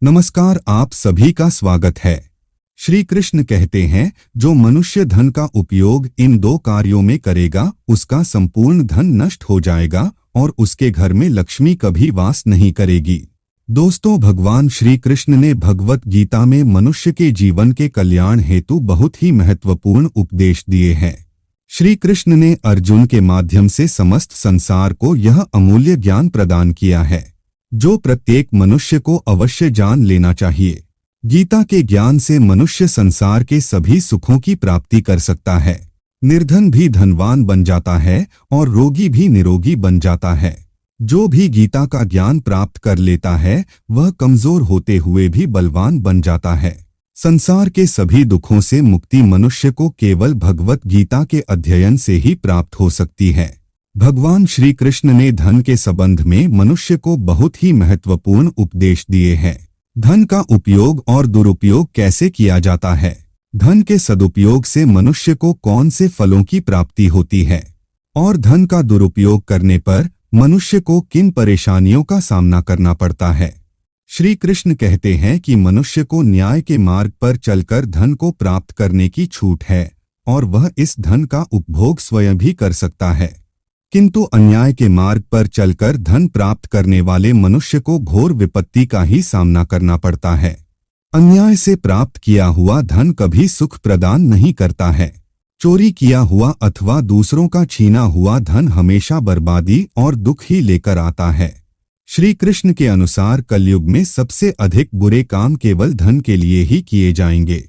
नमस्कार, आप सभी का स्वागत है। श्री कृष्ण कहते हैं, जो मनुष्य धन का उपयोग इन दो कार्यों में करेगा उसका संपूर्ण धन नष्ट हो जाएगा और उसके घर में लक्ष्मी कभी वास नहीं करेगी। दोस्तों, भगवान श्री कृष्ण ने भगवत गीता में मनुष्य के जीवन के कल्याण हेतु बहुत ही महत्वपूर्ण उपदेश दिए हैं। श्री कृष्ण ने अर्जुन के माध्यम से समस्त संसार को यह अमूल्य ज्ञान प्रदान किया है जो प्रत्येक मनुष्य को अवश्य जान लेना चाहिए। गीता के ज्ञान से मनुष्य संसार के सभी सुखों की प्राप्ति कर सकता है, निर्धन भी धनवान बन जाता है और रोगी भी निरोगी बन जाता है। जो भी गीता का ज्ञान प्राप्त कर लेता है वह कमजोर होते हुए भी बलवान बन जाता है। संसार के सभी दुखों से मुक्ति मनुष्य को केवल भगवत गीता के अध्ययन से ही प्राप्त हो सकती है। भगवान श्री कृष्ण ने धन के संबंध में मनुष्य को बहुत ही महत्वपूर्ण उपदेश दिए हैं। धन का उपयोग और दुरुपयोग कैसे किया जाता है, धन के सदुपयोग से मनुष्य को कौन से फलों की प्राप्ति होती है और धन का दुरुपयोग करने पर मनुष्य को किन परेशानियों का सामना करना पड़ता है। श्री कृष्ण कहते हैं कि मनुष्य को न्याय के मार्ग पर चलकर धन को प्राप्त करने की छूट है और वह इस धन का उपभोग स्वयं भी कर सकता है, किंतु अन्याय के मार्ग पर चलकर धन प्राप्त करने वाले मनुष्य को घोर विपत्ति का ही सामना करना पड़ता है। अन्याय से प्राप्त किया हुआ धन कभी सुख प्रदान नहीं करता है। चोरी किया हुआ अथवा दूसरों का छीना हुआ धन हमेशा बर्बादी और दुख ही लेकर आता है। श्री कृष्ण के अनुसार कलयुग में सबसे अधिक बुरे काम केवल धन के लिए ही किए जाएंगे।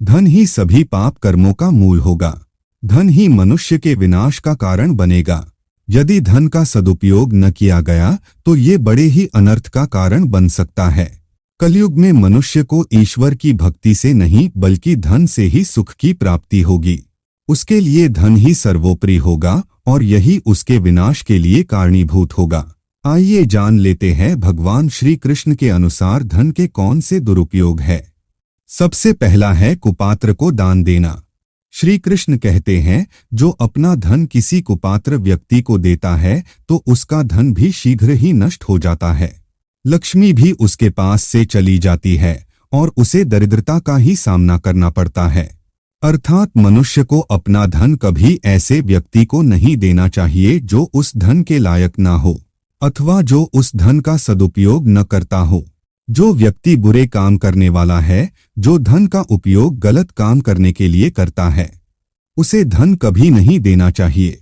धन ही सभी पाप कर्मों का मूल होगा। धन ही मनुष्य के विनाश का कारण बनेगा। यदि धन का सदुपयोग न किया गया तो ये बड़े ही अनर्थ का कारण बन सकता है। कलयुग में मनुष्य को ईश्वर की भक्ति से नहीं बल्कि धन से ही सुख की प्राप्ति होगी। उसके लिए धन ही सर्वोपरि होगा और यही उसके विनाश के लिए कारणीभूत होगा। आइए जान लेते हैं भगवान श्री कृष्ण के अनुसार धन के कौन से दुरुपयोग है। सबसे पहला है कुपात्र को दान देना। श्री कृष्ण कहते हैं, जो अपना धन किसी कुपात्र व्यक्ति को देता है तो उसका धन भी शीघ्र ही नष्ट हो जाता है। लक्ष्मी भी उसके पास से चली जाती है और उसे दरिद्रता का ही सामना करना पड़ता है। अर्थात मनुष्य को अपना धन कभी ऐसे व्यक्ति को नहीं देना चाहिए जो उस धन के लायक ना हो अथवा जो उस धन का सदुपयोग न करता हो। जो व्यक्ति बुरे काम करने वाला है, जो धन का उपयोग गलत काम करने के लिए करता है, उसे धन कभी नहीं देना चाहिए।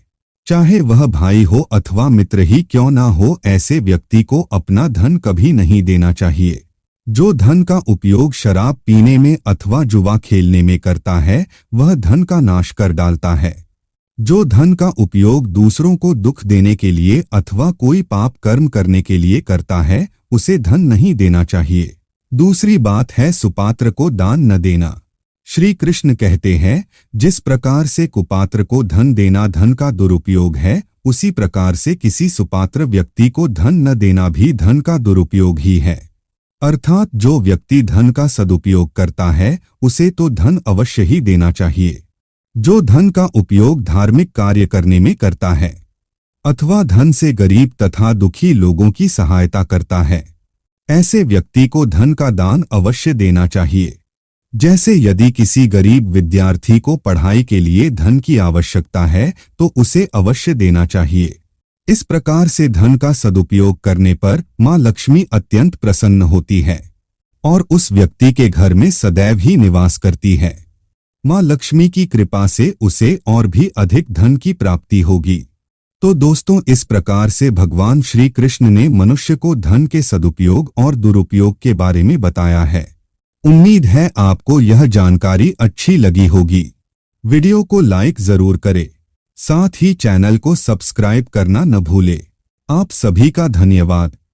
चाहे वह भाई हो अथवा मित्र ही क्यों ना हो, ऐसे व्यक्ति को अपना धन कभी नहीं देना चाहिए। जो धन का उपयोग शराब पीने में अथवा जुआ खेलने में करता है वह धन का नाश कर डालता है। जो धन का उपयोग दूसरों को दुख देने के लिए अथवा कोई पाप कर्म करने के लिए करता है उसे धन नहीं देना चाहिए। दूसरी बात है सुपात्र को दान न देना। श्री कृष्ण कहते हैं, जिस प्रकार से कुपात्र को धन देना धन का दुरुपयोग है, उसी प्रकार से किसी सुपात्र व्यक्ति को धन न देना भी धन का दुरुपयोग ही है। अर्थात जो व्यक्ति धन का सदुपयोग करता है उसे तो धन अवश्य ही देना चाहिए। जो धन का उपयोग धार्मिक कार्य करने में करता है अथवा धन से गरीब तथा दुखी लोगों की सहायता करता है, ऐसे व्यक्ति को धन का दान अवश्य देना चाहिए। जैसे यदि किसी गरीब विद्यार्थी को पढ़ाई के लिए धन की आवश्यकता है तो उसे अवश्य देना चाहिए। इस प्रकार से धन का सदुपयोग करने पर माँ लक्ष्मी अत्यंत प्रसन्न होती है और उस व्यक्ति के घर में सदैव ही निवास करती है। माँ लक्ष्मी की कृपा से उसे और भी अधिक धन की प्राप्ति होगी। तो दोस्तों, इस प्रकार से भगवान श्री कृष्ण ने मनुष्य को धन के सदुपयोग और दुरुपयोग के बारे में बताया है। उम्मीद है आपको यह जानकारी अच्छी लगी होगी। वीडियो को लाइक जरूर करें, साथ ही चैनल को सब्सक्राइब करना न भूलें। आप सभी का धन्यवाद।